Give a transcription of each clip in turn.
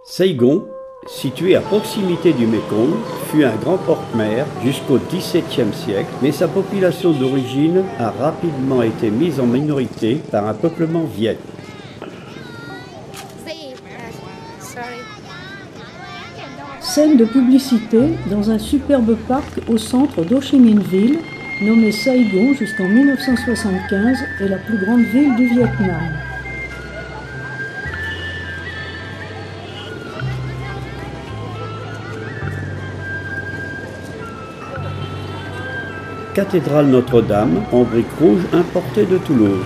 Saigon, situé à proximité du Mékong, fut un grand port-mer jusqu'au XVIIe siècle, mais sa population d'origine a rapidement été mise en minorité par un peuplement viet. Scène de publicité dans un superbe parc au centre d'Ho Chi Minh Ville, nommé Saigon jusqu'en 1975, est la plus grande ville du Vietnam. Cathédrale Notre-Dame en briques rouges importées de Toulouse.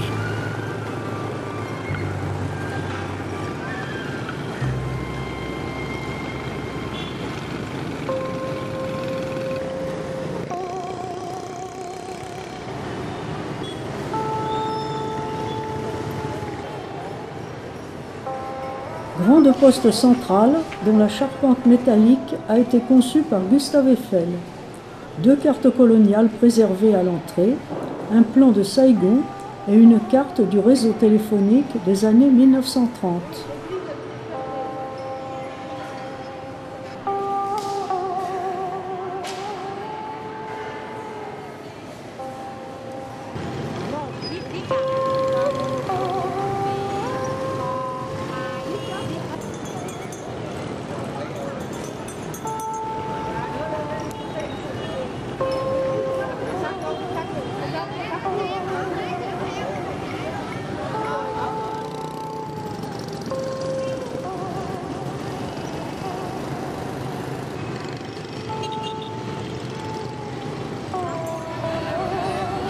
Grande poste centrale dont la charpente métallique a été conçue par Gustave Eiffel. 2 cartes coloniales préservées à l'entrée, un plan de Saigon et une carte du réseau téléphonique des années 1930.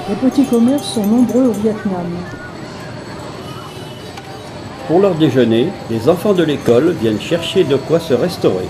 Les petits commerces sont nombreux au Vietnam. Pour leur déjeuner, les enfants de l'école viennent chercher de quoi se restaurer.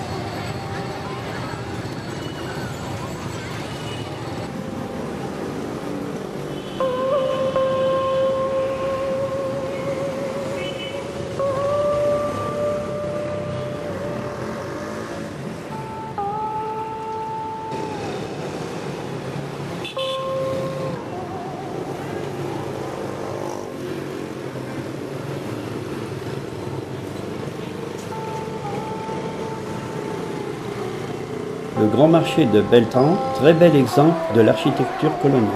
Le grand marché de Beltran, très bel exemple de l'architecture coloniale.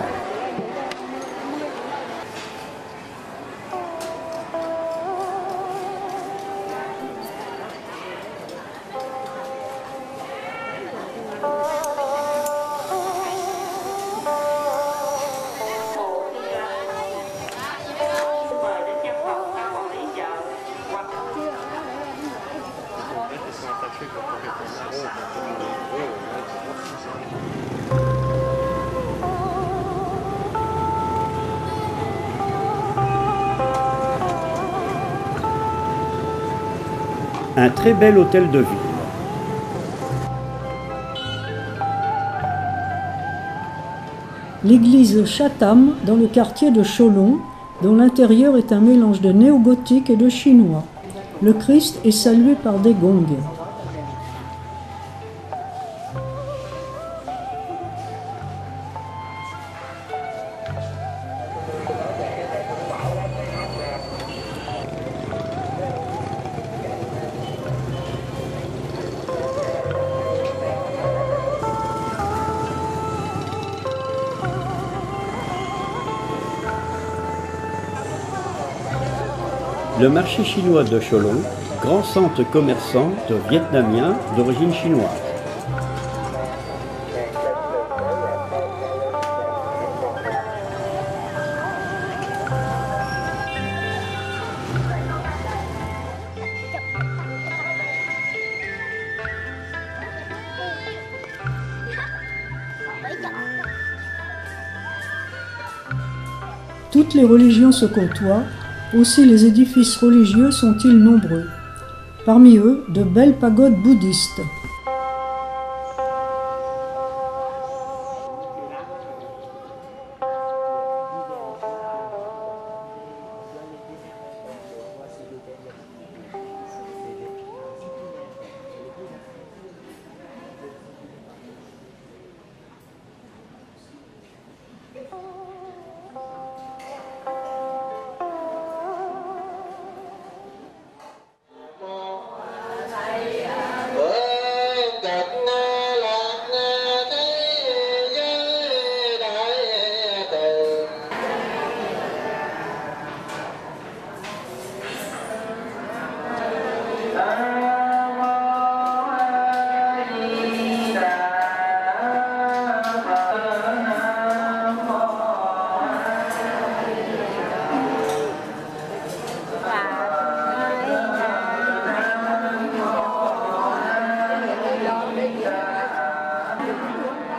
Un très bel hôtel de ville. L'église Chatham dans le quartier de Cholon, dont l'intérieur est un mélange de néo-gothique et de chinois. Le Christ est salué par des gongs. Le marché chinois de Cholon, grand centre commerçant de Vietnamiens d'origine chinoise. Toutes les religions se côtoient, aussi les édifices religieux sont-ils nombreux. Parmi eux, de belles pagodes bouddhistes.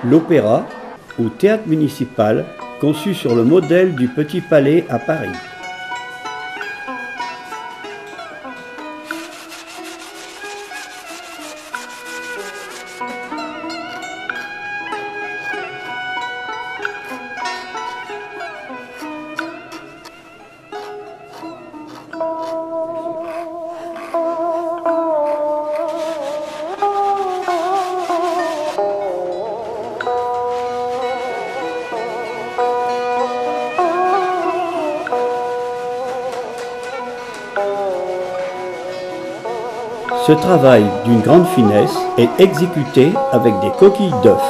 l'Opéra ou théâtre municipal conçu sur le modèle du Petit Palais à Paris. Ce travail d'une grande finesse est exécuté avec des coquilles d'œufs.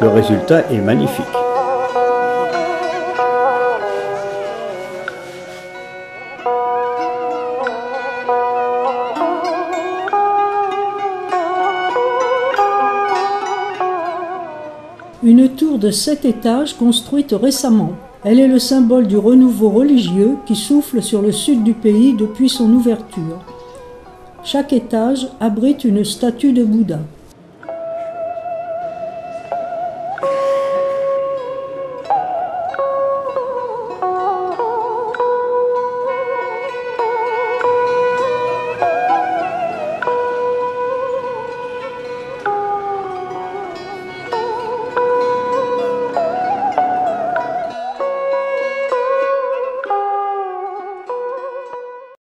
Le résultat est magnifique. Une tour de 7 étages construite récemment. Elle est le symbole du renouveau religieux qui souffle sur le sud du pays depuis son ouverture. Chaque étage abrite une statue de Bouddha.